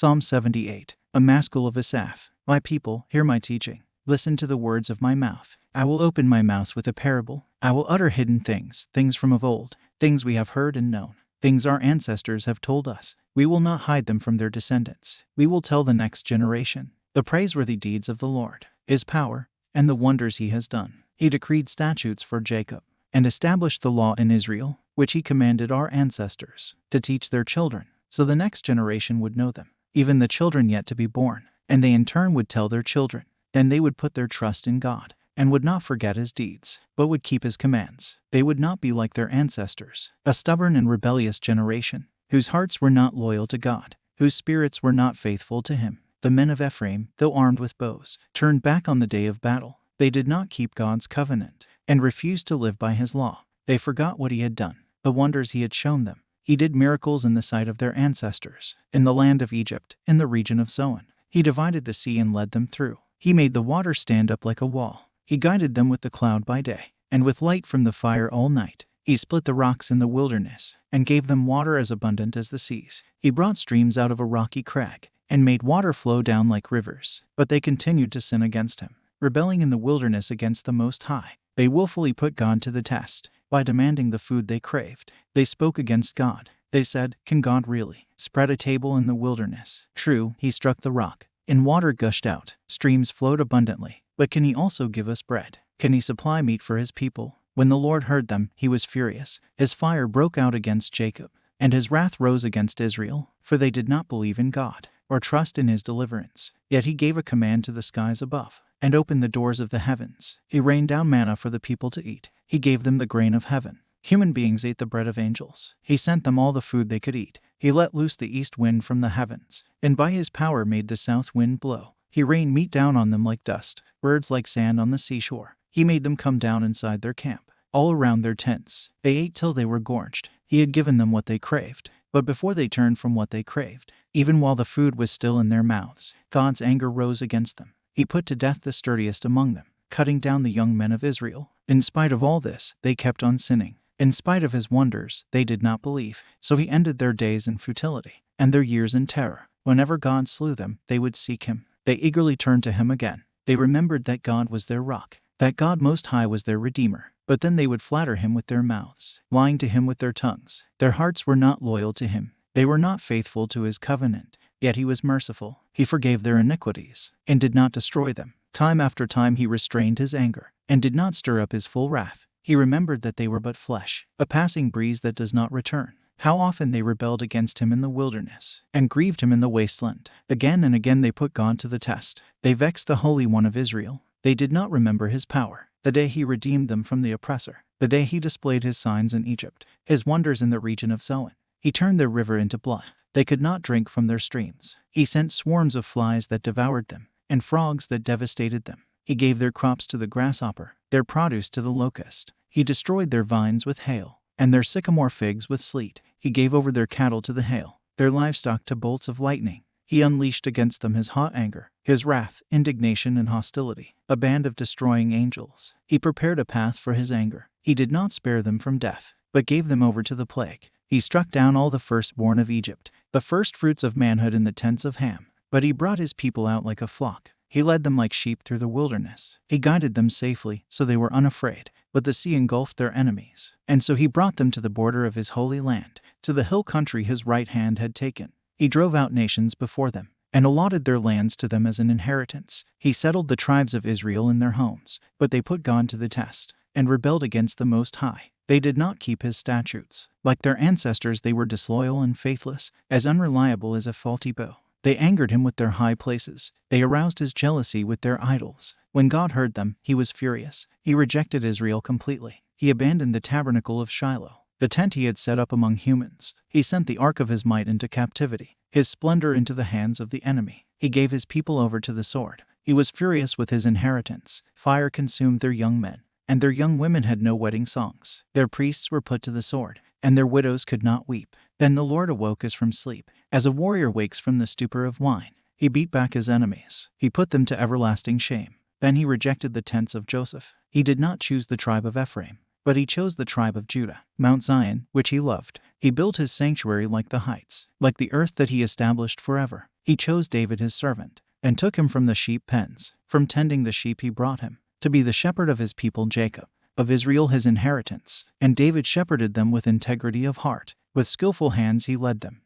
Psalm 78. A Maskil of Asaph. My people, hear my teaching. Listen to the words of my mouth. I will open my mouth with a parable. I will utter hidden things, things from of old, things we have heard and known, things our ancestors have told us. We will not hide them from their descendants. We will tell the next generation the praiseworthy deeds of the Lord, his power, and the wonders he has done. He decreed statutes for Jacob, and established the law in Israel, which he commanded our ancestors to teach their children, so the next generation would know them, even the children yet to be born, and they in turn would tell their children. Then they would put their trust in God, and would not forget his deeds, but would keep his commands. They would not be like their ancestors, a stubborn and rebellious generation, whose hearts were not loyal to God, whose spirits were not faithful to him. The men of Ephraim, though armed with bows, turned back on the day of battle. They did not keep God's covenant, and refused to live by his law. They forgot what he had done, the wonders he had shown them. He did miracles in the sight of their ancestors, in the land of Egypt, in the region of Zoan. He divided the sea and led them through. He made the water stand up like a wall. He guided them with the cloud by day, and with light from the fire all night. He split the rocks in the wilderness, and gave them water as abundant as the seas. He brought streams out of a rocky crag, and made water flow down like rivers. But they continued to sin against him, rebelling in the wilderness against the Most High. They willfully put God to the test by demanding the food they craved. They spoke against God. They said, "Can God really spread a table in the wilderness?" True, he struck the rock, and water gushed out. Streams flowed abundantly. But can he also give us bread? Can he supply meat for his people? When the Lord heard them, he was furious. His fire broke out against Jacob, and his wrath rose against Israel, for they did not believe in God, or trust in his deliverance. Yet he gave a command to the skies above, and opened the doors of the heavens. He rained down manna for the people to eat. He gave them the grain of heaven. Human beings ate the bread of angels. He sent them all the food they could eat. He let loose the east wind from the heavens, and by his power made the south wind blow. He rained meat down on them like dust, birds like sand on the seashore. He made them come down inside their camp, all around their tents. They ate till they were gorged. He had given them what they craved. But before they turned from what they craved, even while the food was still in their mouths, God's anger rose against them. He put to death the sturdiest among them, cutting down the young men of Israel. In spite of all this, they kept on sinning. In spite of his wonders, they did not believe. So he ended their days in futility, and their years in terror. Whenever God slew them, they would seek him. They eagerly turned to him again. They remembered that God was their rock, that God Most High was their Redeemer. But then they would flatter him with their mouths, lying to him with their tongues. Their hearts were not loyal to him. They were not faithful to his covenant. Yet he was merciful. He forgave their iniquities, and did not destroy them. Time after time he restrained his anger, and did not stir up his full wrath. He remembered that they were but flesh, a passing breeze that does not return. How often they rebelled against him in the wilderness, and grieved him in the wasteland. Again and again they put God to the test. They vexed the Holy One of Israel. They did not remember his power, the day he redeemed them from the oppressor, the day he displayed his signs in Egypt, his wonders in the region of Zoan. He turned their river into blood. They could not drink from their streams. He sent swarms of flies that devoured them, and frogs that devastated them. He gave their crops to the grasshopper, their produce to the locust. He destroyed their vines with hail, and their sycamore figs with sleet. He gave over their cattle to the hail, their livestock to bolts of lightning. He unleashed against them his hot anger, his wrath, indignation, and hostility, a band of destroying angels. He prepared a path for his anger. He did not spare them from death, but gave them over to the plague. He struck down all the firstborn of Egypt, the firstfruits of manhood in the tents of Ham. But he brought his people out like a flock. He led them like sheep through the wilderness. He guided them safely, so they were unafraid. But the sea engulfed their enemies. And so he brought them to the border of his holy land, to the hill country his right hand had taken. He drove out nations before them, and allotted their lands to them as an inheritance. He settled the tribes of Israel in their homes. But they put God to the test, and rebelled against the Most High. They did not keep his statutes. Like their ancestors, they were disloyal and faithless, as unreliable as a faulty bow. They angered him with their high places. They aroused his jealousy with their idols. When God heard them, he was furious. He rejected Israel completely. He abandoned the tabernacle of Shiloh, the tent he had set up among humans. He sent the ark of his might into captivity, his splendor into the hands of the enemy. He gave his people over to the sword. He was furious with his inheritance. Fire consumed their young men, and their young women had no wedding songs. Their priests were put to the sword, and their widows could not weep. Then the Lord awoke as from sleep, as a warrior wakes from the stupor of wine. He beat back his enemies. He put them to everlasting shame. Then he rejected the tents of Joseph. He did not choose the tribe of Ephraim, but he chose the tribe of Judah, Mount Zion, which he loved. He built his sanctuary like the heights, like the earth that he established forever. He chose David his servant, and took him from the sheep pens. From tending the sheep he brought him, to be the shepherd of his people Jacob, of Israel his inheritance. And David shepherded them with integrity of heart. With skillful hands he led them.